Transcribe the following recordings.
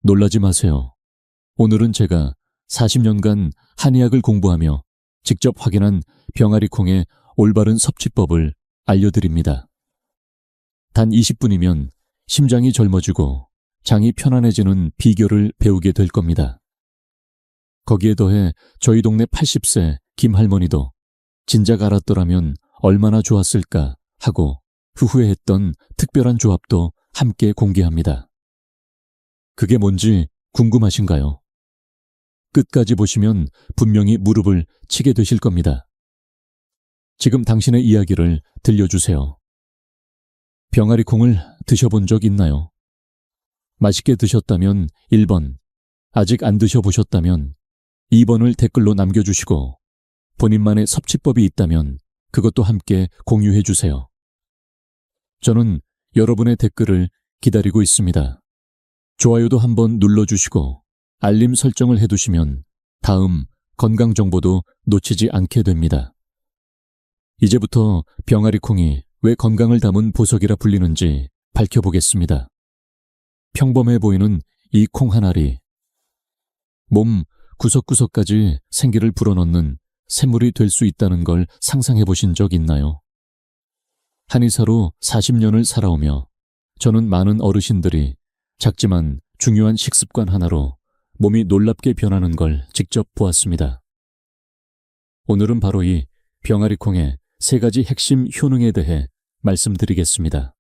놀라지 마세요. 오늘은 제가 40년간 한의학을 공부하며 직접 확인한 병아리콩의 올바른 섭취법을 알려드립니다. 단 20분이면 심장이 젊어지고 장이 편안해지는 비결을 배우게 될 겁니다. 거기에 더해 저희 동네 80세 김할머니도 진작 알았더라면 얼마나 좋았을까 하고 후회했던 특별한 조합도 함께 공개합니다. 그게 뭔지 궁금하신가요? 끝까지 보시면 분명히 무릎을 치게 되실 겁니다. 지금 당신의 이야기를 들려주세요. 병아리콩을 드셔본 적 있나요? 맛있게 드셨다면 1번, 아직 안 드셔보셨다면 2번을 댓글로 남겨주시고 본인만의 섭취법이 있다면 그것도 함께 공유해 주세요. 저는 여러분의 댓글을 기다리고 있습니다. 좋아요도 한번 눌러주시고 알림 설정을 해두시면 다음 건강 정보도 놓치지 않게 됩니다. 이제부터 병아리콩이 왜 건강을 담은 보석이라 불리는지 밝혀보겠습니다. 평범해 보이는 이 콩 한 알이 몸 구석구석까지 생기를 불어넣는 샘물이 될 수 있다는 걸 상상해 보신 적 있나요? 한의사로 40년을 살아오며 저는 많은 어르신들이 작지만 중요한 식습관 하나로 몸이 놀랍게 변하는 걸 직접 보았습니다. 오늘은 바로 이 병아리콩의 3가지 핵심 효능에 대해 말씀드리겠습니다.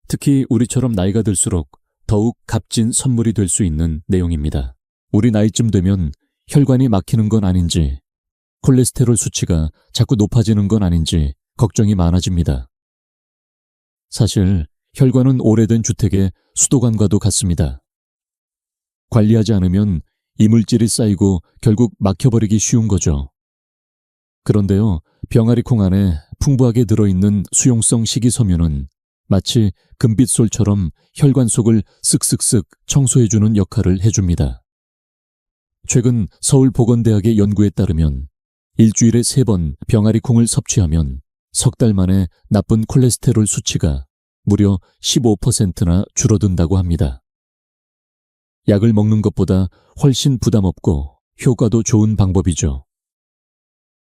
특히 우리처럼 나이가 들수록 더욱 값진 선물이 될 수 있는 내용입니다. 우리 나이쯤 되면 혈관이 막히는 건 아닌지, 콜레스테롤 수치가 자꾸 높아지는 건 아닌지 걱정이 많아집니다. 사실 혈관은 오래된 주택의 수도관과도 같습니다. 관리하지 않으면 이물질이 쌓이고 결국 막혀버리기 쉬운 거죠. 그런데요, 병아리콩 안에 풍부하게 들어있는 수용성 식이섬유는 마치 금빛솔처럼 혈관 속을 쓱쓱쓱 청소해주는 역할을 해줍니다. 최근 서울보건대학의 연구에 따르면 일주일에 3번 병아리콩을 섭취하면 석 달 만에 나쁜 콜레스테롤 수치가 무려 15%나 줄어든다고 합니다. 약을 먹는 것보다 훨씬 부담 없고 효과도 좋은 방법이죠.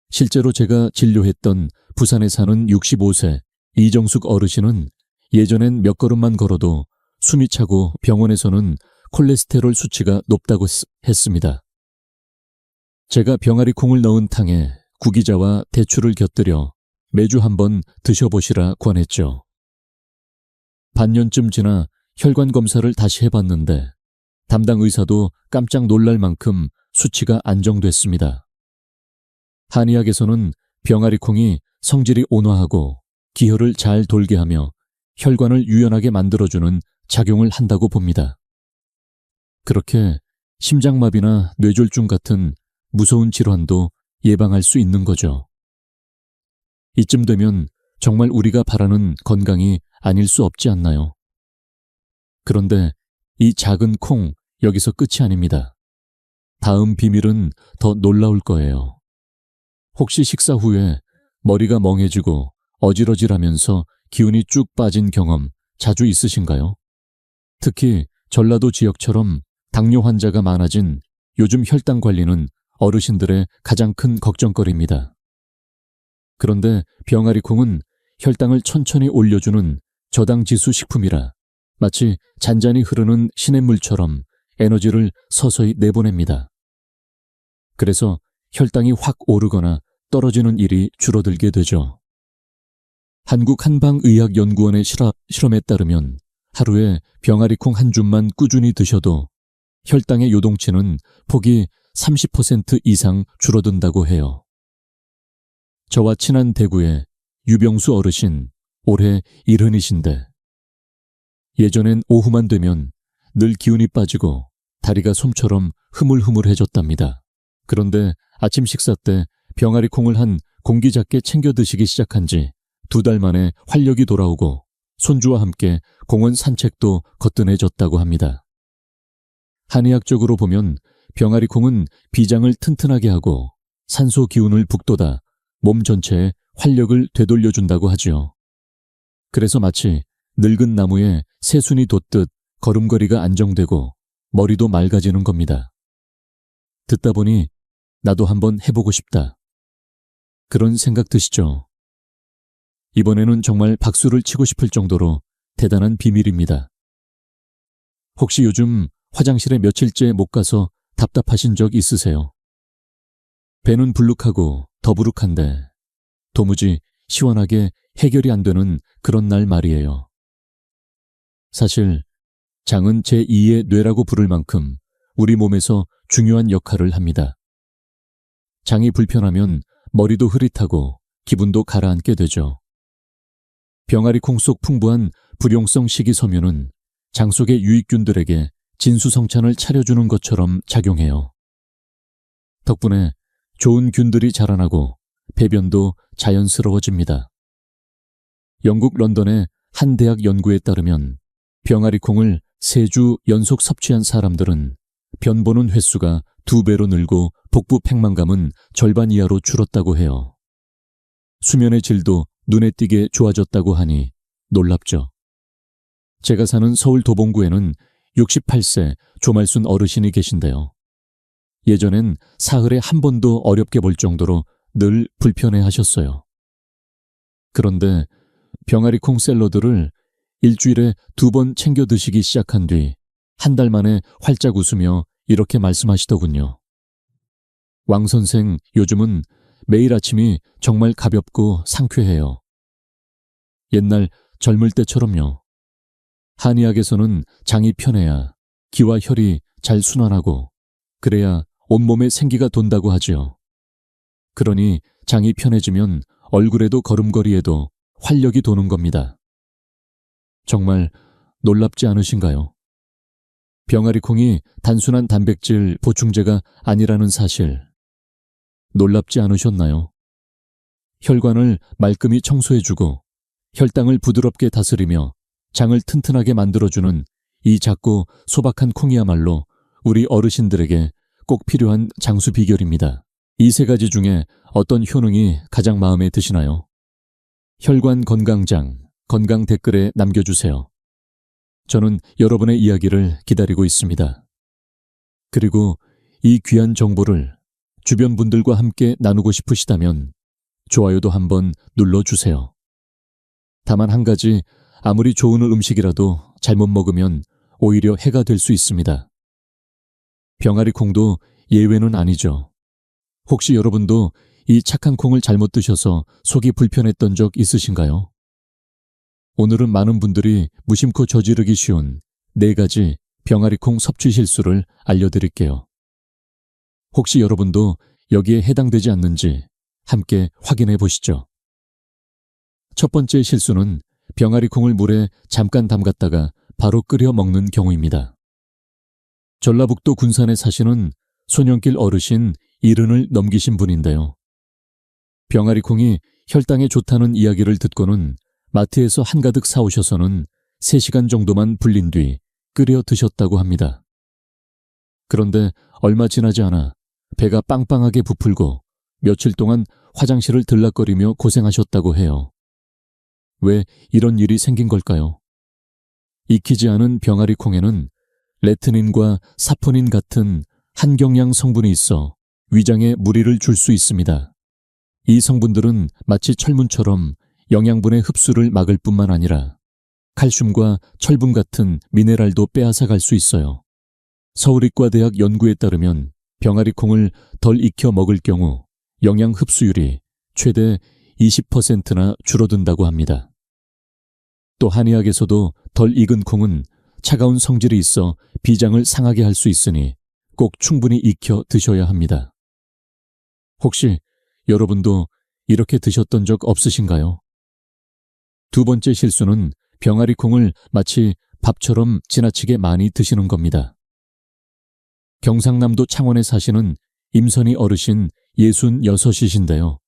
실제로 제가 진료했던 부산에 사는 65세 이정숙 어르신은 예전엔 몇 걸음만 걸어도 숨이 차고 병원에서는 콜레스테롤 수치가 높다고 했습니다. 제가 병아리콩을 넣은 탕에 구기자와 대추를 곁들여 매주 한번 드셔보시라 권했죠. 반년쯤 지나 혈관 검사를 다시 해봤는데 담당 의사도 깜짝 놀랄 만큼 수치가 안정됐습니다. 한의학에서는 병아리콩이 성질이 온화하고 기혈을 잘 돌게 하며 혈관을 유연하게 만들어주는 작용을 한다고 봅니다. 그렇게 심장마비나 뇌졸중 같은 무서운 질환도 예방할 수 있는 거죠. 이쯤 되면 정말 우리가 바라는 건강이 아닐 수 없지 않나요? 그런데 이 작은 콩 여기서 끝이 아닙니다. 다음 비밀은 더 놀라울 거예요. 혹시 식사 후에 머리가 멍해지고 어지러지라면서 기운이 쭉 빠진 경험 자주 있으신가요? 특히 전라도 지역처럼 당뇨 환자가 많아진 요즘 혈당 관리는 어르신들의 가장 큰 걱정거리입니다. 그런데 병아리콩은 혈당을 천천히 올려주는 저당지수 식품이라 마치 잔잔히 흐르는 시냇물처럼 에너지를 서서히 내보냅니다. 그래서 혈당이 확 오르거나 떨어지는 일이 줄어들게 되죠. 한국한방의학연구원의 실험에 따르면 하루에 병아리콩 한 줌만 꾸준히 드셔도 혈당의 요동치는 폭이 30% 이상 줄어든다고 해요. 저와 친한 대구의 유병수 어르신, 올해 70이신데 예전엔 오후만 되면 늘 기운이 빠지고 다리가 솜처럼 흐물흐물해졌답니다. 그런데 아침 식사 때 병아리콩을 한 공기 작게 챙겨 드시기 시작한 지 2달 만에 활력이 돌아오고 손주와 함께 공원 산책도 거뜬해졌다고 합니다. 한의학적으로 보면 병아리콩은 비장을 튼튼하게 하고 산소 기운을 북돋아 몸 전체에 활력을 되돌려준다고 하지요. 그래서 마치 늙은 나무에 새순이 돋듯 걸음걸이가 안정되고 머리도 맑아지는 겁니다. 듣다 보니 나도 한번 해보고 싶다. 그런 생각 드시죠? 이번에는 정말 박수를 치고 싶을 정도로 대단한 비밀입니다. 혹시 요즘 화장실에 며칠째 못 가서 답답하신 적 있으세요? 배는 불룩하고 더부룩한데 도무지 시원하게 해결이 안 되는 그런 날 말이에요. 사실 장은 제2의 뇌라고 부를 만큼 우리 몸에서 중요한 역할을 합니다. 장이 불편하면 머리도 흐릿하고 기분도 가라앉게 되죠. 병아리 콩 속 풍부한 불용성 식이섬유는 장 속의 유익균들에게 진수성찬을 차려주는 것처럼 작용해요. 덕분에 좋은 균들이 자라나고 배변도 자연스러워집니다. 영국 런던의 한 대학 연구에 따르면 병아리 콩을 3주 연속 섭취한 사람들은 변 보는 횟수가 2배로 늘고 복부 팽만감은 절반 이하로 줄었다고 해요. 수면의 질도 눈에 띄게 좋아졌다고 하니 놀랍죠. 제가 사는 서울 도봉구에는 68세 조말순 어르신이 계신데요. 예전엔 사흘에 한 번도 어렵게 볼 정도로 늘 불편해 하셨어요. 그런데 병아리 콩 샐러드를 일주일에 2번 챙겨 드시기 시작한 뒤 한 달 만에 활짝 웃으며 이렇게 말씀하시더군요. 왕 선생, 요즘은 매일 아침이 정말 가볍고 상쾌해요. 옛날 젊을 때처럼요. 한의학에서는 장이 편해야 기와 혈이 잘 순환하고 그래야 온몸에 생기가 돈다고 하지요. 그러니 장이 편해지면 얼굴에도 걸음걸이에도 활력이 도는 겁니다. 정말 놀랍지 않으신가요? 병아리 콩이 단순한 단백질 보충제가 아니라는 사실 놀랍지 않으셨나요? 혈관을 말끔히 청소해주고 혈당을 부드럽게 다스리며 장을 튼튼하게 만들어주는 이 작고 소박한 콩이야말로 우리 어르신들에게 꼭 필요한 장수 비결입니다. 이 3가지 중에 어떤 효능이 가장 마음에 드시나요? 혈관 건강장, 건강 댓글에 남겨주세요. 저는 여러분의 이야기를 기다리고 있습니다. 그리고 이 귀한 정보를 주변 분들과 함께 나누고 싶으시다면 좋아요도 한번 눌러주세요. 다만 한 가지, 아무리 좋은 음식이라도 잘못 먹으면 오히려 해가 될 수 있습니다. 병아리 콩도 예외는 아니죠. 혹시 여러분도 이 착한 콩을 잘못 드셔서 속이 불편했던 적 있으신가요? 오늘은 많은 분들이 무심코 저지르기 쉬운 4가지 병아리 콩 섭취 실수를 알려드릴게요. 혹시 여러분도 여기에 해당되지 않는지 함께 확인해 보시죠. 첫 번째 실수는 병아리 콩을 물에 잠깐 담갔다가 바로 끓여 먹는 경우입니다. 전라북도 군산에 사시는 손영길 어르신 70을 넘기신 분인데요. 병아리 콩이 혈당에 좋다는 이야기를 듣고는 마트에서 한가득 사오셔서는 3시간 정도만 불린 뒤 끓여 드셨다고 합니다. 그런데 얼마 지나지 않아 배가 빵빵하게 부풀고 며칠 동안 화장실을 들락거리며 고생하셨다고 해요. 왜 이런 일이 생긴 걸까요? 익히지 않은 병아리 콩에는 레트닌과 사포닌 같은 한경양 성분이 있어 위장에 무리를 줄 수 있습니다. 이 성분들은 마치 철문처럼 영양분의 흡수를 막을 뿐만 아니라 칼슘과 철분 같은 미네랄도 빼앗아 갈 수 있어요. 서울의과대학 연구에 따르면 병아리 콩을 덜 익혀 먹을 경우 영양 흡수율이 최대 20%나 줄어든다고 합니다. 또 한의학에서도 덜 익은 콩은 차가운 성질이 있어 비장을 상하게 할 수 있으니 꼭 충분히 익혀 드셔야 합니다. 혹시 여러분도 이렇게 드셨던 적 없으신가요? 두 번째 실수는 병아리 콩을 마치 밥처럼 지나치게 많이 드시는 겁니다. 경상남도 창원에 사시는 임선희 어르신 66이신데요.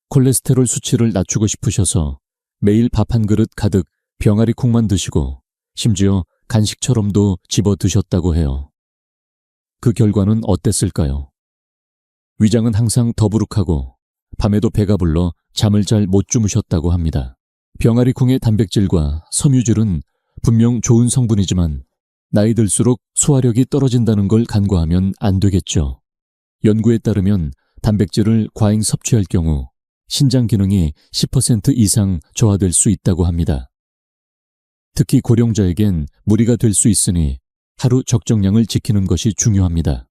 콜레스테롤 수치를 낮추고 싶으셔서 매일 밥 한 그릇 가득 병아리 콩만 드시고 심지어 간식처럼도 집어 드셨다고 해요. 그 결과는 어땠을까요? 위장은 항상 더부룩하고 밤에도 배가 불러 잠을 잘 못 주무셨다고 합니다. 병아리 콩의 단백질과 섬유질은 분명 좋은 성분이지만 나이 들수록 소화력이 떨어진다는 걸 간과하면 안 되겠죠. 연구에 따르면 단백질을 과잉 섭취할 경우 신장 기능이 10% 이상 저하될 수 있다고 합니다. 특히 고령자에겐 무리가 될 수 있으니 하루 적정량을 지키는 것이 중요합니다.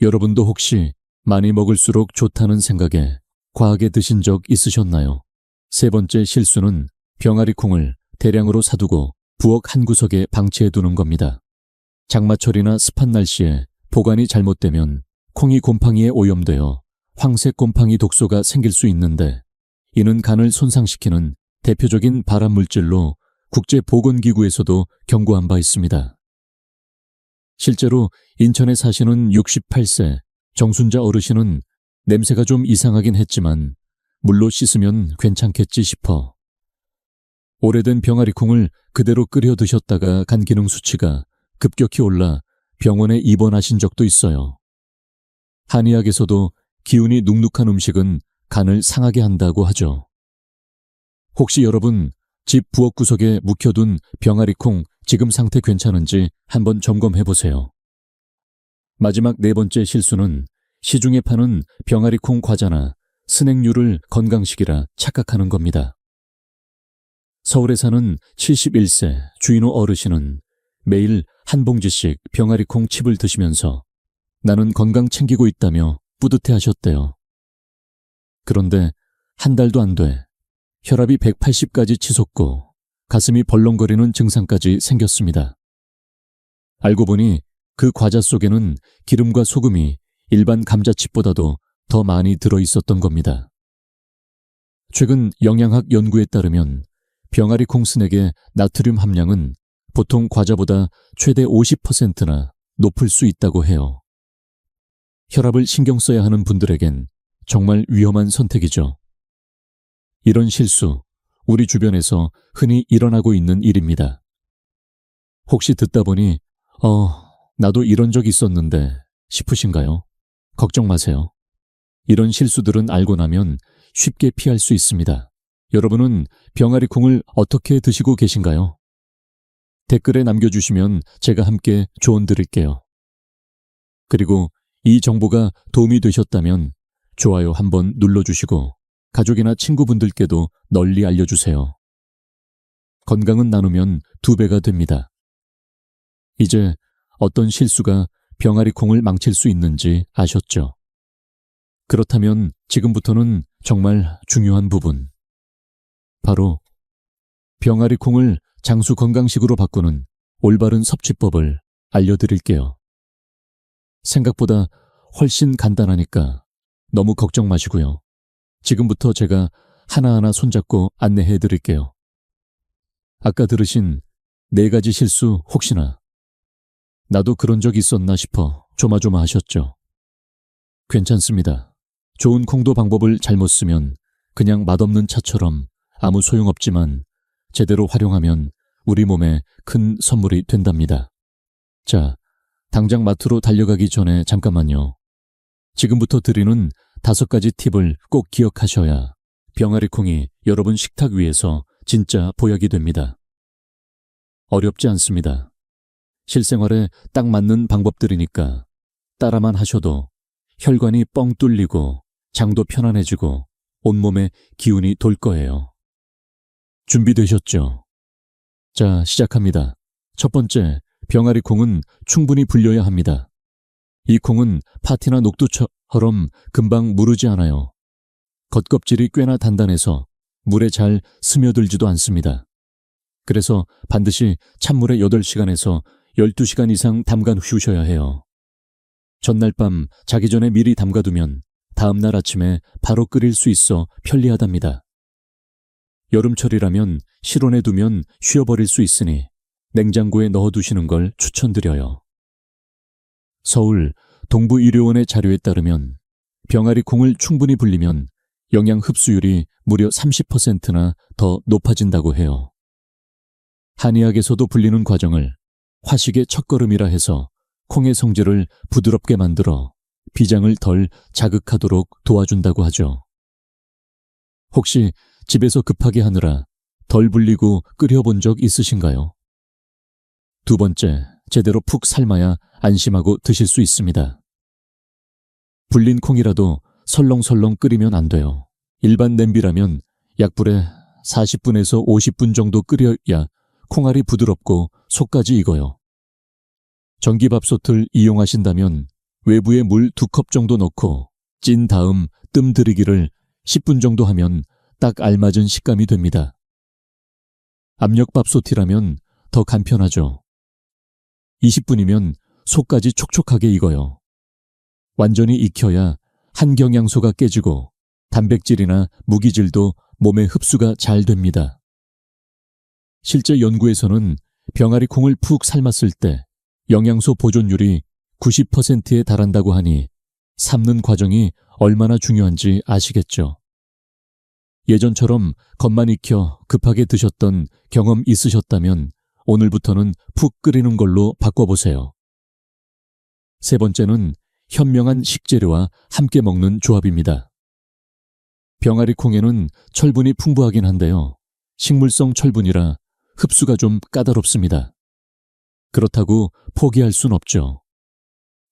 여러분도 혹시 많이 먹을수록 좋다는 생각에 과하게 드신 적 있으셨나요? 세 번째 실수는 병아리 콩을 대량으로 사두고 부엌 한 구석에 방치해 두는 겁니다. 장마철이나 습한 날씨에 보관이 잘못되면 콩이 곰팡이에 오염되어 황색 곰팡이 독소가 생길 수 있는데, 이는 간을 손상시키는 대표적인 발암물질로 국제보건기구에서도 경고한 바 있습니다. 실제로 인천에 사시는 68세 정순자 어르신은 냄새가 좀 이상하긴 했지만 물로 씻으면 괜찮겠지 싶어 오래된 병아리 콩을 그대로 끓여 드셨다가 간 기능 수치가 급격히 올라 병원에 입원하신 적도 있어요. 한의학에서도 기운이 눅눅한 음식은 간을 상하게 한다고 하죠. 혹시 여러분 집 부엌 구석에 묵혀둔 병아리 콩 지금 상태 괜찮은지 한번 점검해 보세요. 마지막 네 번째 실수는 시중에 파는 병아리 콩 과자나 스낵류를 건강식이라 착각하는 겁니다. 서울에 사는 71세 주인호 어르신은 매일 한 봉지씩 병아리 콩 칩을 드시면서 나는 건강 챙기고 있다며 뿌듯해 하셨대요. 그런데 한 달도 안 돼 혈압이 180까지 치솟고 가슴이 벌렁거리는 증상까지 생겼습니다. 알고 보니 그 과자 속에는 기름과 소금이 일반 감자칩보다도 더 많이 들어있었던 겁니다. 최근 영양학 연구에 따르면 병아리 콩 스낵의 나트륨 함량은 보통 과자보다 최대 50%나 높을 수 있다고 해요. 혈압을 신경 써야 하는 분들에겐 정말 위험한 선택이죠. 이런 실수, 우리 주변에서 흔히 일어나고 있는 일입니다. 혹시 듣다 보니 나도 이런 적 있었는데 싶으신가요? 걱정 마세요. 이런 실수들은 알고 나면 쉽게 피할 수 있습니다. 여러분은 병아리 콩을 어떻게 드시고 계신가요? 댓글에 남겨주시면 제가 함께 조언 드릴게요. 그리고 이 정보가 도움이 되셨다면 좋아요 한번 눌러주시고 가족이나 친구분들께도 널리 알려주세요. 건강은 나누면 2배가 됩니다. 이제 어떤 실수가 병아리 콩을 망칠 수 있는지 아셨죠? 그렇다면 지금부터는 정말 중요한 부분, 바로 병아리 콩을 장수 건강식으로 바꾸는 올바른 섭취법을 알려드릴게요. 생각보다 훨씬 간단하니까 너무 걱정 마시고요. 지금부터 제가 하나하나 손잡고 안내해 드릴게요. 아까 들으신 4가지 실수 혹시나 나도 그런 적 있었나 싶어 조마조마하셨죠? 괜찮습니다. 좋은 콩도 방법을 잘못 쓰면 그냥 맛없는 차처럼 아무 소용없지만 제대로 활용하면 우리 몸에 큰 선물이 된답니다. 자, 당장 마트로 달려가기 전에 잠깐만요. 지금부터 드리는 5가지 팁을 꼭 기억하셔야 병아리 콩이 여러분 식탁 위에서 진짜 보약이 됩니다. 어렵지 않습니다. 실생활에 딱 맞는 방법들이니까 따라만 하셔도 혈관이 뻥 뚫리고 장도 편안해지고 온몸에 기운이 돌 거예요. 준비되셨죠? 자, 시작합니다. 첫 번째, 병아리 콩은 충분히 불려야 합니다. 이 콩은 파티나 녹두처럼 금방 무르지 않아요. 겉껍질이 꽤나 단단해서 물에 잘 스며들지도 않습니다. 그래서 반드시 찬물에 8시간에서 12시간 이상 담가 두셔야 해요. 전날 밤 자기 전에 미리 담가두면 다음날 아침에 바로 끓일 수 있어 편리하답니다. 여름철이라면 실온에 두면 쉬어버릴 수 있으니 냉장고에 넣어두시는 걸 추천드려요. 서울 동부의료원의 자료에 따르면 병아리 콩을 충분히 불리면 영양 흡수율이 무려 30%나 더 높아진다고 해요. 한의학에서도 불리는 과정을 화식의 첫걸음이라 해서 콩의 성질을 부드럽게 만들어 비장을 덜 자극하도록 도와준다고 하죠. 혹시 집에서 급하게 하느라 덜 불리고 끓여본 적 있으신가요? 두 번째, 제대로 푹 삶아야 안심하고 드실 수 있습니다. 불린 콩이라도 설렁설렁 끓이면 안 돼요. 일반 냄비라면 약불에 40분에서 50분 정도 끓여야 콩알이 부드럽고 속까지 익어요. 전기밥솥을 이용하신다면 외부에 물 2컵 정도 넣고 찐 다음 뜸 들이기를 10분 정도 하면 딱 알맞은 식감이 됩니다. 압력밥솥이라면 더 간편하죠. 20분이면 속까지 촉촉하게 익어요. 완전히 익혀야 한경양소가 깨지고 단백질이나 무기질도 몸에 흡수가 잘 됩니다. 실제 연구에서는 병아리 콩을 푹 삶았을 때 영양소 보존율이 90%에 달한다고 하니 삶는 과정이 얼마나 중요한지 아시겠죠? 예전처럼 겉만 익혀 급하게 드셨던 경험 있으셨다면 오늘부터는 푹 끓이는 걸로 바꿔보세요. 세 번째는 현명한 식재료와 함께 먹는 조합입니다. 병아리 콩에는 철분이 풍부하긴 한데요. 식물성 철분이라 흡수가 좀 까다롭습니다. 그렇다고 포기할 순 없죠.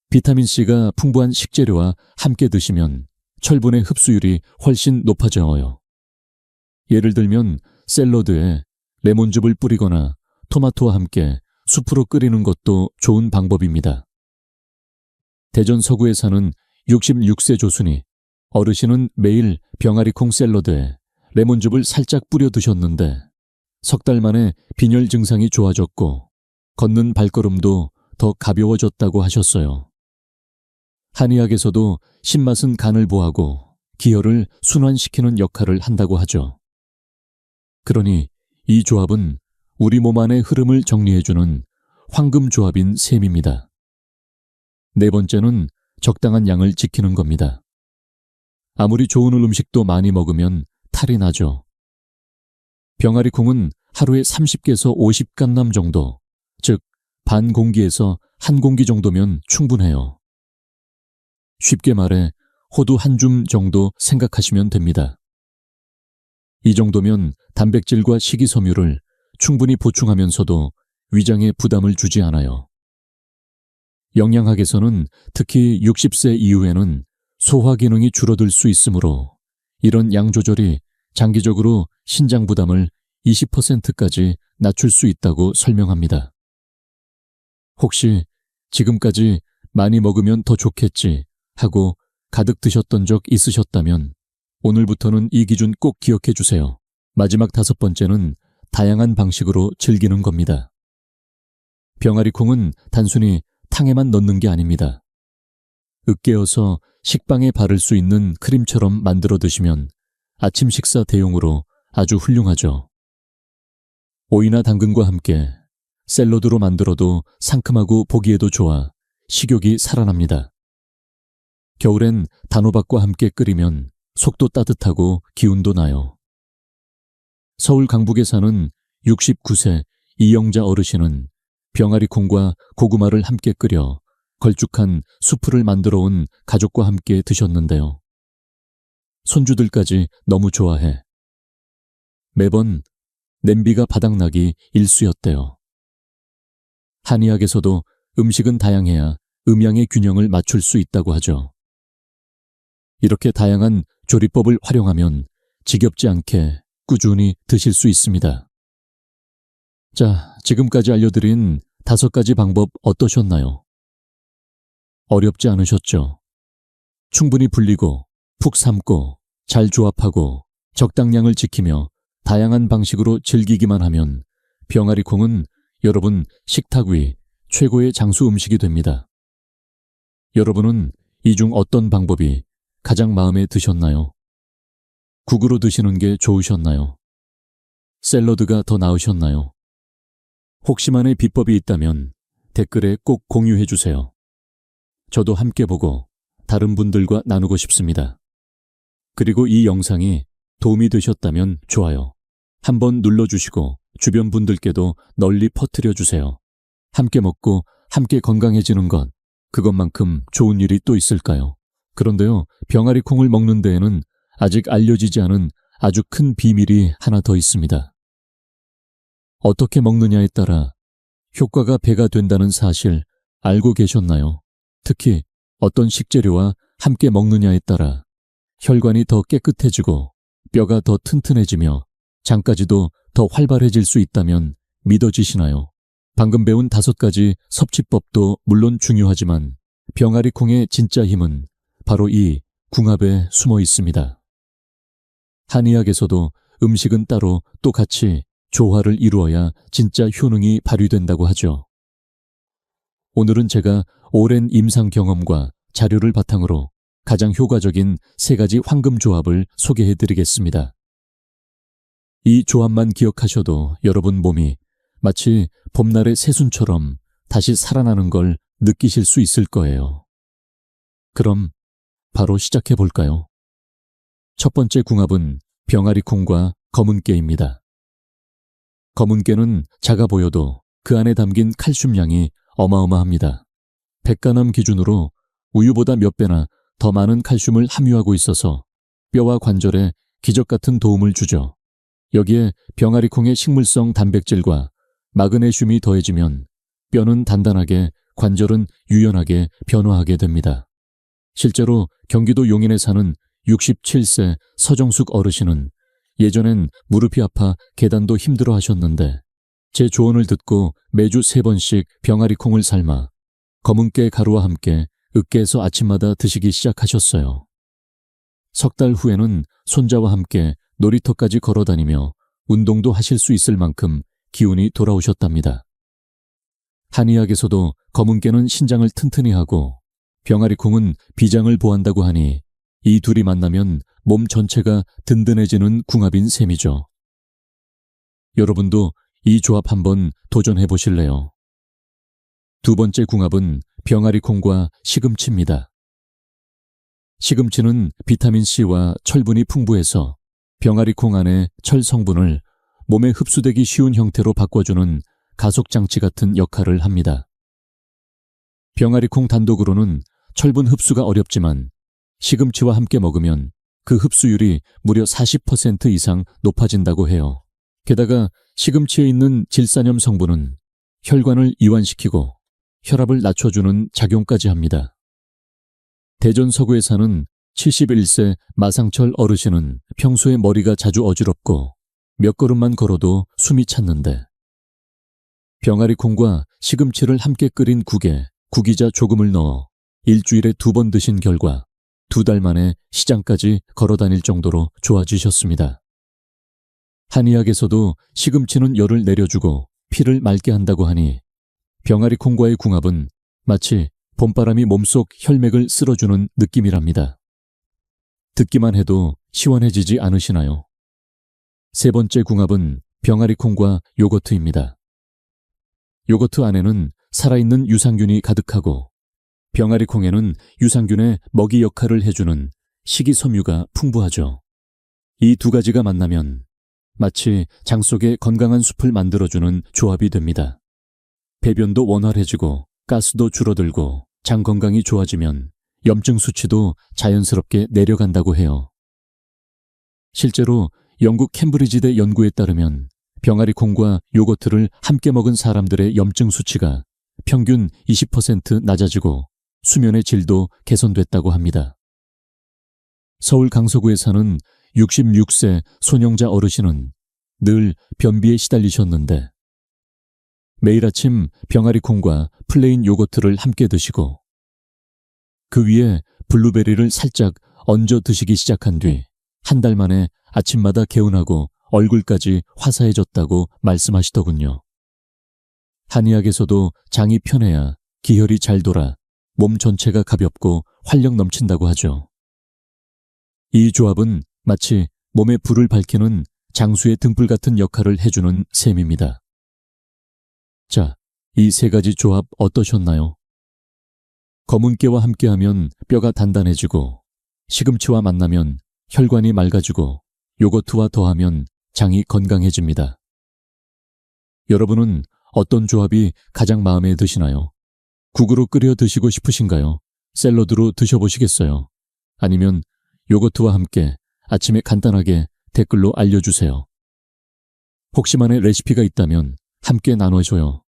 비타민C가 풍부한 식재료와 함께 드시면 철분의 흡수율이 훨씬 높아져요. 예를 들면 샐러드에 레몬즙을 뿌리거나 토마토와 함께 수프로 끓이는 것도 좋은 방법입니다. 대전 서구에 사는 66세 조순이 어르신은 매일 병아리콩 샐러드에 레몬즙을 살짝 뿌려 드셨는데 석 달 만에 빈혈 증상이 좋아졌고 걷는 발걸음도 더 가벼워졌다고 하셨어요. 한의학에서도 신맛은 간을 보하고 기혈을 순환시키는 역할을 한다고 하죠. 그러니 이 조합은 우리 몸 안의 흐름을 정리해주는 황금 조합인 셈입니다. 네 번째는 적당한 양을 지키는 겁니다. 아무리 좋은 음식도 많이 먹으면 탈이 나죠. 병아리 콩은 하루에 30개에서 50g남 정도, 즉 반 공기에서 한 공기 정도면 충분해요. 쉽게 말해 호두 한 줌 정도 생각하시면 됩니다. 이 정도면 단백질과 식이섬유를 충분히 보충하면서도 위장에 부담을 주지 않아요. 영양학에서는 특히 60세 이후에는 소화 기능이 줄어들 수 있으므로 이런 양 조절이 장기적으로 신장 부담을 20%까지 낮출 수 있다고 설명합니다. 혹시 지금까지 많이 먹으면 더 좋겠지 하고 가득 드셨던 적 있으셨다면 오늘부터는 이 기준 꼭 기억해 주세요. 마지막 5번째는 다양한 방식으로 즐기는 겁니다. 병아리 콩은 단순히 탕에만 넣는 게 아닙니다. 으깨어서 식빵에 바를 수 있는 크림처럼 만들어 드시면 아침 식사 대용으로 아주 훌륭하죠. 오이나 당근과 함께 샐러드로 만들어도 상큼하고 보기에도 좋아 식욕이 살아납니다. 겨울엔 단호박과 함께 끓이면 속도 따뜻하고 기운도 나요. 서울 강북에 사는 69세 이영자 어르신은 병아리 콩과 고구마를 함께 끓여 걸쭉한 수프를 만들어 온 가족과 함께 드셨는데요. 손주들까지 너무 좋아해. 매번 냄비가 바닥나기 일쑤였대요. 한의학에서도 음식은 다양해야 음양의 균형을 맞출 수 있다고 하죠. 이렇게 다양한 조리법을 활용하면 지겹지 않게 꾸준히 드실 수 있습니다. 자, 지금까지 알려드린 5가지 방법 어떠셨나요? 어렵지 않으셨죠? 충분히 불리고 푹 삶고 잘 조합하고 적당량을 지키며 다양한 방식으로 즐기기만 하면 병아리 콩은 여러분 식탁 위 최고의 장수 음식이 됩니다. 여러분은 이 중 어떤 방법이 가장 마음에 드셨나요? 국으로 드시는 게 좋으셨나요? 샐러드가 더 나으셨나요? 혹시만의 비법이 있다면 댓글에 꼭 공유해 주세요. 저도 함께 보고 다른 분들과 나누고 싶습니다. 그리고 이 영상이 도움이 되셨다면 좋아요 한번 눌러주시고 주변 분들께도 널리 퍼뜨려 주세요. 함께 먹고 함께 건강해지는 것, 그것만큼 좋은 일이 또 있을까요? 그런데요, 병아리 콩을 먹는 데에는 아직 알려지지 않은 아주 큰 비밀이 하나 더 있습니다. 어떻게 먹느냐에 따라 효과가 배가 된다는 사실 알고 계셨나요? 특히 어떤 식재료와 함께 먹느냐에 따라 혈관이 더 깨끗해지고 뼈가 더 튼튼해지며 장까지도 더 활발해질 수 있다면 믿어지시나요? 방금 배운 5가지 섭취법도 물론 중요하지만 병아리 콩의 진짜 힘은 바로 이 궁합에 숨어 있습니다. 한의학에서도 음식은 따로 또 같이 조화를 이루어야 진짜 효능이 발휘된다고 하죠. 오늘은 제가 오랜 임상 경험과 자료를 바탕으로 가장 효과적인 3가지 황금 조합을 소개해 드리겠습니다. 이 조합만 기억하셔도 여러분 몸이 마치 봄날의 새순처럼 다시 살아나는 걸 느끼실 수 있을 거예요. 그럼 바로 시작해 볼까요? 첫 번째 궁합은 병아리 콩과 검은깨입니다. 검은깨는 작아 보여도 그 안에 담긴 칼슘량이 어마어마합니다. 100g 기준으로 우유보다 몇 배나 더 많은 칼슘을 함유하고 있어서 뼈와 관절에 기적같은 도움을 주죠. 여기에 병아리 콩의 식물성 단백질과 마그네슘이 더해지면 뼈는 단단하게, 관절은 유연하게 변화하게 됩니다. 실제로 경기도 용인에 사는 67세 서정숙 어르신은 예전엔 무릎이 아파 계단도 힘들어 하셨는데 제 조언을 듣고 매주 3번씩 병아리 콩을 삶아 검은깨 가루와 함께 으깨서 아침마다 드시기 시작하셨어요. 3달 후에는 손자와 함께 놀이터까지 걸어다니며 운동도 하실 수 있을 만큼 기운이 돌아오셨답니다. 한의학에서도 검은깨는 신장을 튼튼히 하고 병아리 콩은 비장을 보한다고 하니 이 둘이 만나면 몸 전체가 든든해지는 궁합인 셈이죠. 여러분도 이 조합 한번 도전해 보실래요? 두 번째 궁합은 병아리 콩과 시금치입니다. 시금치는 비타민C와 철분이 풍부해서 병아리 콩 안의 철 성분을 몸에 흡수되기 쉬운 형태로 바꿔주는 가속장치 같은 역할을 합니다. 병아리 콩 단독으로는 철분 흡수가 어렵지만 시금치와 함께 먹으면 그 흡수율이 무려 40% 이상 높아진다고 해요. 게다가 시금치에 있는 질산염 성분은 혈관을 이완시키고 혈압을 낮춰주는 작용까지 합니다. 대전 서구에 사는 71세 마상철 어르신은 평소에 머리가 자주 어지럽고 몇 걸음만 걸어도 숨이 찼는데 병아리 콩과 시금치를 함께 끓인 국에 구기자 조금을 넣어 일주일에 2번 드신 결과 2달 만에 시장까지 걸어 다닐 정도로 좋아지셨습니다. 한의학에서도 시금치는 열을 내려주고 피를 맑게 한다고 하니 병아리 콩과의 궁합은 마치 봄바람이 몸속 혈맥을 쓸어주는 느낌이랍니다. 듣기만 해도 시원해지지 않으시나요? 3번째 궁합은 병아리 콩과 요거트입니다. 요거트 안에는 살아있는 유산균이 가득하고 병아리 콩에는 유산균의 먹이 역할을 해주는 식이섬유가 풍부하죠. 이 2가지가 만나면 마치 장 속에 건강한 숲을 만들어주는 조합이 됩니다. 배변도 원활해지고 가스도 줄어들고 장 건강이 좋아지면 염증 수치도 자연스럽게 내려간다고 해요. 실제로 영국 캠브리지대 연구에 따르면 병아리 콩과 요거트를 함께 먹은 사람들의 염증 수치가 평균 20% 낮아지고 수면의 질도 개선됐다고 합니다. 서울 강서구에 사는 66세 손영자 어르신은 늘 변비에 시달리셨는데 매일 아침 병아리 콩과 플레인 요거트를 함께 드시고 그 위에 블루베리를 살짝 얹어 드시기 시작한 뒤 1달 만에 아침마다 개운하고 얼굴까지 화사해졌다고 말씀하시더군요. 한의학에서도 장이 편해야 기혈이 잘 돌아 몸 전체가 가볍고 활력 넘친다고 하죠. 이 조합은 마치 몸에 불을 밝히는 장수의 등불 같은 역할을 해주는 셈입니다. 자, 이 3가지 조합 어떠셨나요? 검은깨와 함께하면 뼈가 단단해지고 시금치와 만나면 혈관이 맑아지고 요거트와 더하면 장이 건강해집니다. 여러분은 어떤 조합이 가장 마음에 드시나요? 국으로 끓여 드시고 싶으신가요? 샐러드로 드셔보시겠어요? 아니면 요거트와 함께 아침에 간단하게 댓글로 알려주세요. 혹시만의 레시피가 있다면 함께 나눠줘요.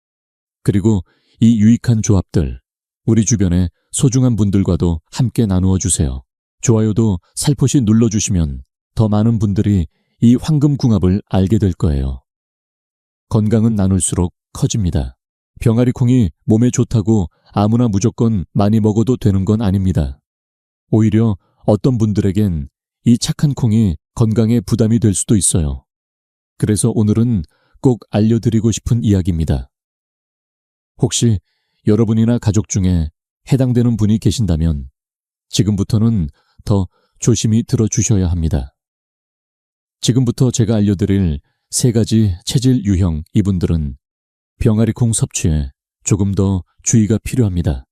그리고 이 유익한 조합들, 우리 주변의 소중한 분들과도 함께 나누어 주세요. 좋아요도 살포시 눌러주시면 더 많은 분들이 이 황금궁합을 알게 될 거예요. 건강은 나눌수록 커집니다. 병아리 콩이 몸에 좋다고 아무나 무조건 많이 먹어도 되는 건 아닙니다. 오히려 어떤 분들에겐 이 착한 콩이 건강에 부담이 될 수도 있어요. 그래서 오늘은 꼭 알려드리고 싶은 이야기입니다. 혹시 여러분이나 가족 중에 해당되는 분이 계신다면 지금부터는 더 조심히 들어주셔야 합니다. 지금부터 제가 알려드릴 3가지 체질 유형 이분들은 병아리 콩 섭취에 조금 더 주의가 필요합니다.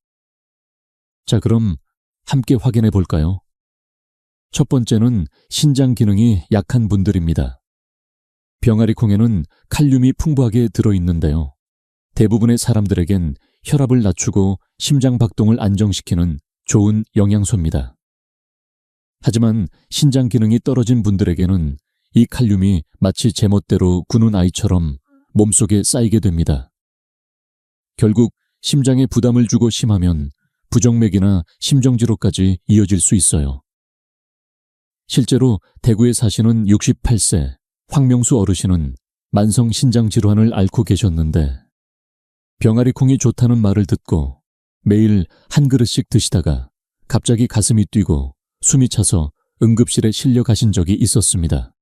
자, 그럼 함께 확인해 볼까요? 첫 번째는 신장 기능이 약한 분들입니다. 병아리 콩에는 칼륨이 풍부하게 들어있는데요. 대부분의 사람들에겐 혈압을 낮추고 심장 박동을 안정시키는 좋은 영양소입니다. 하지만 신장 기능이 떨어진 분들에게는 이 칼륨이 마치 제멋대로 구는 아이처럼 몸속에 쌓이게 됩니다. 결국 심장에 부담을 주고 심하면 부정맥이나 심정지로까지 이어질 수 있어요. 실제로 대구에 사시는 68세 황명수 어르신은 만성 신장 질환을 앓고 계셨는데 병아리 콩이 좋다는 말을 듣고 매일 한 그릇씩 드시다가 갑자기 가슴이 뛰고 숨이 차서 응급실에 실려 가신 적이 있었습니다.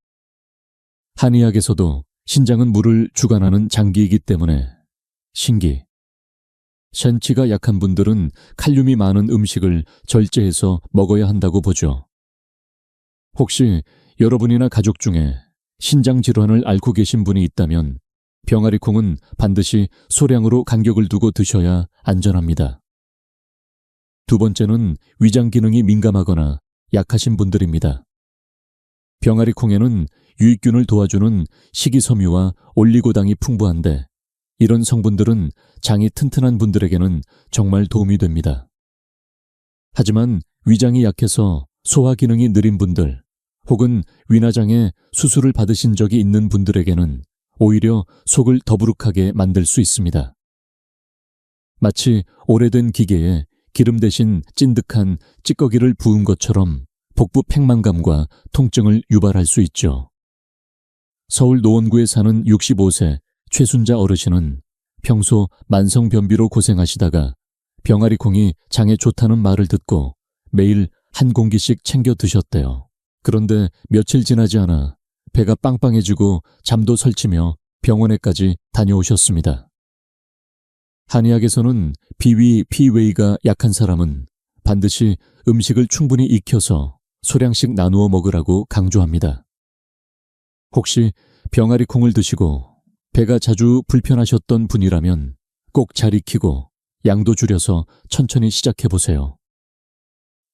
한의학에서도 신장은 물을 주관하는 장기이기 때문에 신기, 쉔치가 약한 분들은 칼륨이 많은 음식을 절제해서 먹어야 한다고 보죠. 혹시 여러분이나 가족 중에 신장 질환을 앓고 계신 분이 있다면 병아리 콩은 반드시 소량으로 간격을 두고 드셔야 안전합니다. 두 번째는 위장 기능이 민감하거나 약하신 분들입니다. 병아리 콩에는 유익균을 도와주는 식이섬유와 올리고당이 풍부한데 이런 성분들은 장이 튼튼한 분들에게는 정말 도움이 됩니다. 하지만 위장이 약해서 소화 기능이 느린 분들 혹은 위나장애 수술을 받으신 적이 있는 분들에게는 오히려 속을 더부룩하게 만들 수 있습니다. 마치 오래된 기계에 기름 대신 찐득한 찌꺼기를 부은 것처럼 복부 팽만감과 통증을 유발할 수 있죠. 서울 노원구에 사는 65세 최순자 어르신은 평소 만성변비로 고생하시다가 병아리 콩이 장에 좋다는 말을 듣고 매일 한 공기씩 챙겨 드셨대요. 그런데 며칠 지나지 않아 배가 빵빵해지고 잠도 설치며 병원에까지 다녀오셨습니다. 한의학에서는 비위, 피웨이가 약한 사람은 반드시 음식을 충분히 익혀서 소량씩 나누어 먹으라고 강조합니다. 혹시 병아리 콩을 드시고 배가 자주 불편하셨던 분이라면 꼭 잘 익히고 양도 줄여서 천천히 시작해보세요.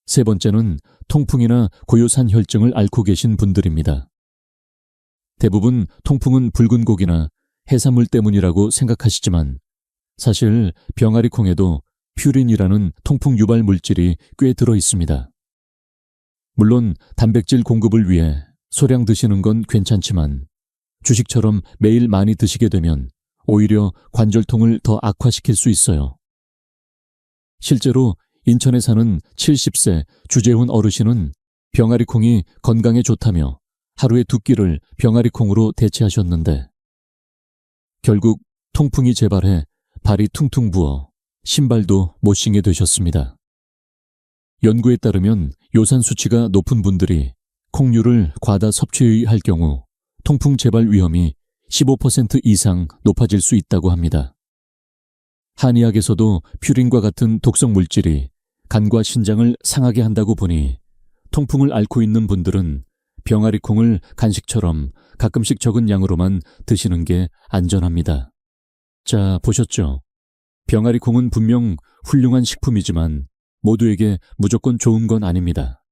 세 번째는 통풍이나 고요산 혈증을 앓고 계신 분들입니다. 대부분 통풍은 붉은 고기나 해산물 때문이라고 생각하시지만 사실 병아리 콩에도 퓨린이라는 통풍 유발 물질이 꽤 들어 있습니다. 물론 단백질 공급을 위해 소량 드시는 건 괜찮지만 주식처럼 매일 많이 드시게 되면 오히려 관절통을 더 악화시킬 수 있어요. 실제로 인천에 사는 70세 주재훈 어르신은 병아리 콩이 건강에 좋다며 하루에 2끼를 병아리 콩으로 대체하셨는데 결국 통풍이 재발해 발이 퉁퉁 부어 신발도 못 신게 되셨습니다. 연구에 따르면 요산 수치가 높은 분들이 콩류를 과다 섭취할 경우 통풍 재발 위험이 15% 이상 높아질 수 있다고 합니다. 한의학에서도 퓨린과 같은 독성 물질이 간과 신장을 상하게 한다고 보니 통풍을 앓고 있는 분들은 병아리 콩을 간식처럼 가끔씩 적은 양으로만 드시는 게 안전합니다. 자, 보셨죠? 병아리 콩은 분명 훌륭한 식품이지만 모두에게 무조건 좋은 건 아닙니다.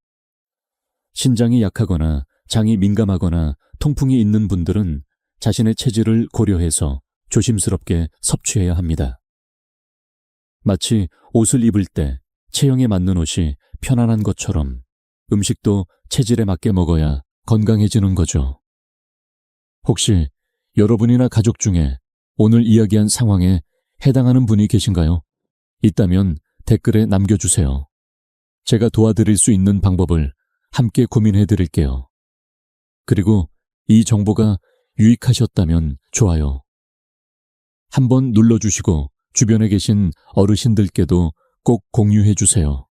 신장이 약하거나 장이 민감하거나 통풍이 있는 분들은 자신의 체질을 고려해서 조심스럽게 섭취해야 합니다. 마치 옷을 입을 때 체형에 맞는 옷이 편안한 것처럼 음식도 체질에 맞게 먹어야 건강해지는 거죠. 혹시 여러분이나 가족 중에 오늘 이야기한 상황에 해당하는 분이 계신가요? 있다면 댓글에 남겨주세요. 제가 도와드릴 수 있는 방법을 함께 고민해 드릴게요. 그리고 이 정보가 유익하셨다면 좋아요. 한번 눌러주시고 주변에 계신 어르신들께도 꼭 공유해 주세요.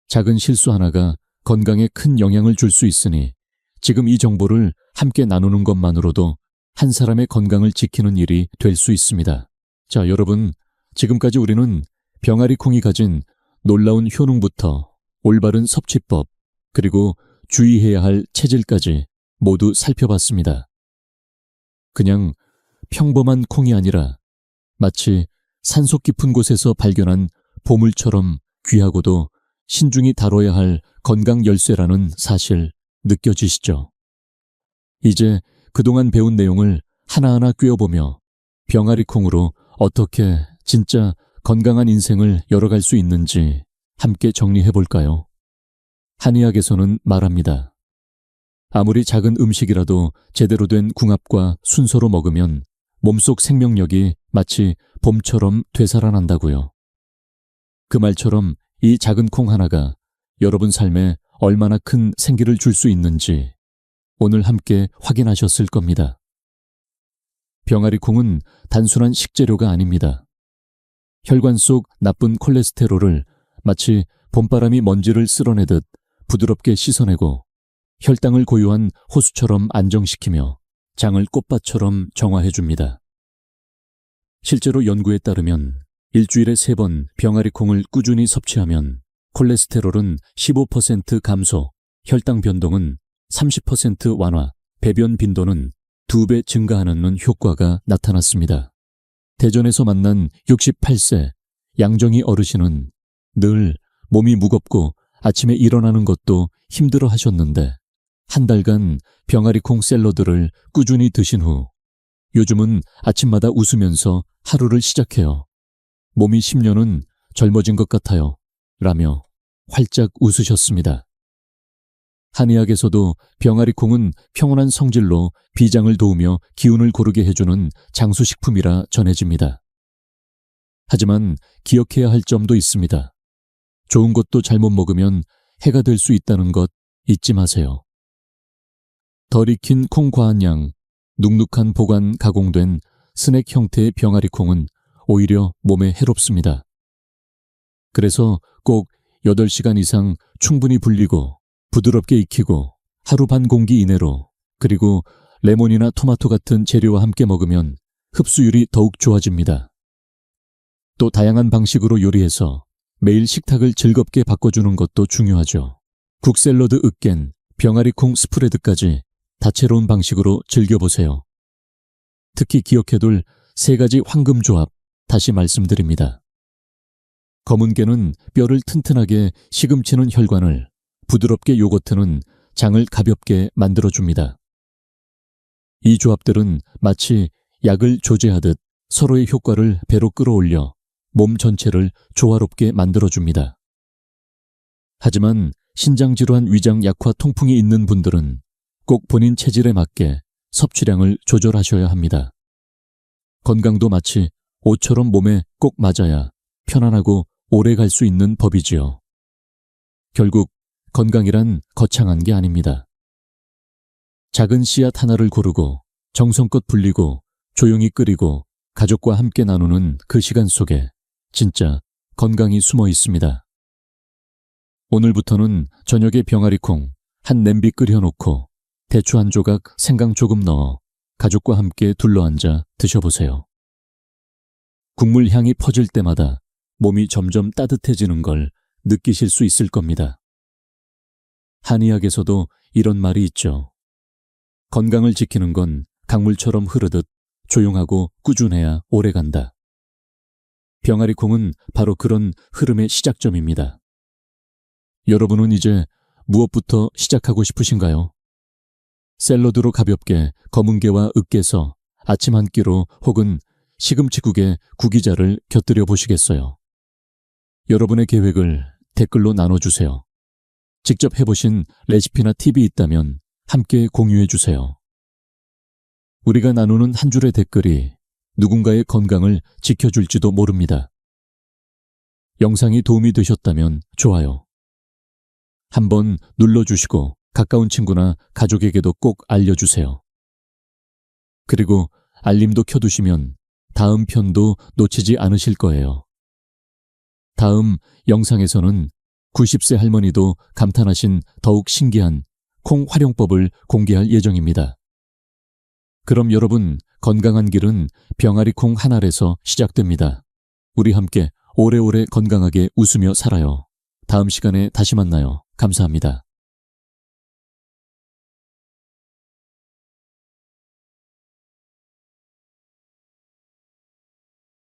작은 실수 하나가 건강에 큰 영향을 줄 수 있으니 지금 이 정보를 함께 나누는 것만으로도 한 사람의 건강을 지키는 일이 될 수 있습니다. 자, 여러분, 지금까지 우리는 병아리 콩이 가진 놀라운 효능부터 올바른 섭취법, 그리고 주의해야 할 체질까지 모두 살펴봤습니다. 그냥 평범한 콩이 아니라 마치 산속 깊은 곳에서 발견한 보물처럼 귀하고도 신중히 다뤄야 할 건강 열쇠라는 사실 느껴지시죠? 이제 그동안 배운 내용을 하나하나 꿰어보며 병아리 콩으로 어떻게 진짜 건강한 인생을 열어갈 수 있는지 함께 정리해볼까요? 한의학에서는 말합니다. 아무리 작은 음식이라도 제대로 된 궁합과 순서로 먹으면 몸속 생명력이 마치 봄처럼 되살아난다고요. 그 말처럼 이 작은 콩 하나가 여러분 삶에 얼마나 큰 생기를 줄 수 있는지 오늘 함께 확인하셨을 겁니다. 병아리 콩은 단순한 식재료가 아닙니다. 혈관 속 나쁜 콜레스테롤을 마치 봄바람이 먼지를 쓸어내듯 부드럽게 씻어내고 혈당을 고요한 호수처럼 안정시키며 장을 꽃밭처럼 정화해줍니다. 실제로 연구에 따르면 일주일에 3번 병아리 콩을 꾸준히 섭취하면 콜레스테롤은 15% 감소, 혈당 변동은 30% 완화, 배변 빈도는 2배 증가하는 효과가 나타났습니다. 대전에서 만난 68세 양정희 어르신은 늘 몸이 무겁고 아침에 일어나는 것도 힘들어 하셨는데 한 달간 병아리 콩 샐러드를 꾸준히 드신 후 요즘은 아침마다 웃으면서 하루를 시작해요. 몸이 10년은 젊어진 것 같아요. 라며 활짝 웃으셨습니다. 한의학에서도 병아리 콩은 평온한 성질로 비장을 도우며 기운을 고르게 해주는 장수식품이라 전해집니다. 하지만 기억해야 할 점도 있습니다. 좋은 것도 잘못 먹으면 해가 될 수 있다는 것 잊지 마세요. 덜 익힌 콩 과한 눅눅한 보관 가공된 스낵 형태의 병아리 콩은 오히려 몸에 해롭습니다. 그래서 꼭 8시간 이상 충분히 불리고 부드럽게 익히고 하루 반 공기 이내로 그리고 레몬이나 토마토 같은 재료와 함께 먹으면 흡수율이 더욱 좋아집니다. 또 다양한 방식으로 요리해서 매일 식탁을 즐겁게 바꿔주는 것도 중요하죠. 국샐러드 으깬 병아리 콩 스프레드까지 다채로운 방식으로 즐겨보세요. 특히 기억해둘 3가지 황금 조합 다시 말씀드립니다. 검은 게는 뼈를 튼튼하게 시금치는 혈관을, 부드럽게 요거트는 장을 가볍게 만들어줍니다. 이 조합들은 마치 약을 조제하듯 서로의 효과를 배로 끌어올려 몸 전체를 조화롭게 만들어줍니다. 하지만 신장질환 위장 약화 통풍이 있는 분들은 꼭 본인 체질에 맞게 섭취량을 조절하셔야 합니다. 건강도 마치 옷처럼 몸에 꼭 맞아야 편안하고 오래 갈 수 있는 법이지요. 결국 건강이란 거창한 게 아닙니다. 작은 씨앗 하나를 고르고 정성껏 불리고 조용히 끓이고 가족과 함께 나누는 그 시간 속에 진짜 건강이 숨어 있습니다. 오늘부터는 저녁에 병아리콩 한 냄비 끓여놓고 대추 한 조각 생강 조금 넣어 가족과 함께 둘러앉아 드셔보세요. 국물 향이 퍼질 때마다 몸이 점점 따뜻해지는 걸 느끼실 수 있을 겁니다. 한의학에서도 이런 말이 있죠. 건강을 지키는 건 강물처럼 흐르듯 조용하고 꾸준해야 오래간다. 병아리콩은 바로 그런 흐름의 시작점입니다. 여러분은 이제 무엇부터 시작하고 싶으신가요? 샐러드로 가볍게 검은게와 으깨서 아침 한 끼로 혹은 시금치국에 구기자를 곁들여 보시겠어요? 여러분의 계획을 댓글로 나눠주세요. 직접 해보신 레시피나 팁이 있다면 함께 공유해 주세요. 우리가 나누는 한 줄의 댓글이 누군가의 건강을 지켜줄지도 모릅니다. 영상이 도움이 되셨다면 좋아요. 한번 눌러주시고 가까운 친구나 가족에게도 꼭 알려주세요. 그리고 알림도 켜두시면 다음 편도 놓치지 않으실 거예요. 다음 영상에서는 90세 할머니도 감탄하신 더욱 신기한 콩 활용법을 공개할 예정입니다. 그럼 여러분, 건강한 길은 병아리 콩 한 알에서 시작됩니다. 우리 함께 오래오래 건강하게 웃으며 살아요. 다음 시간에 다시 만나요. 감사합니다.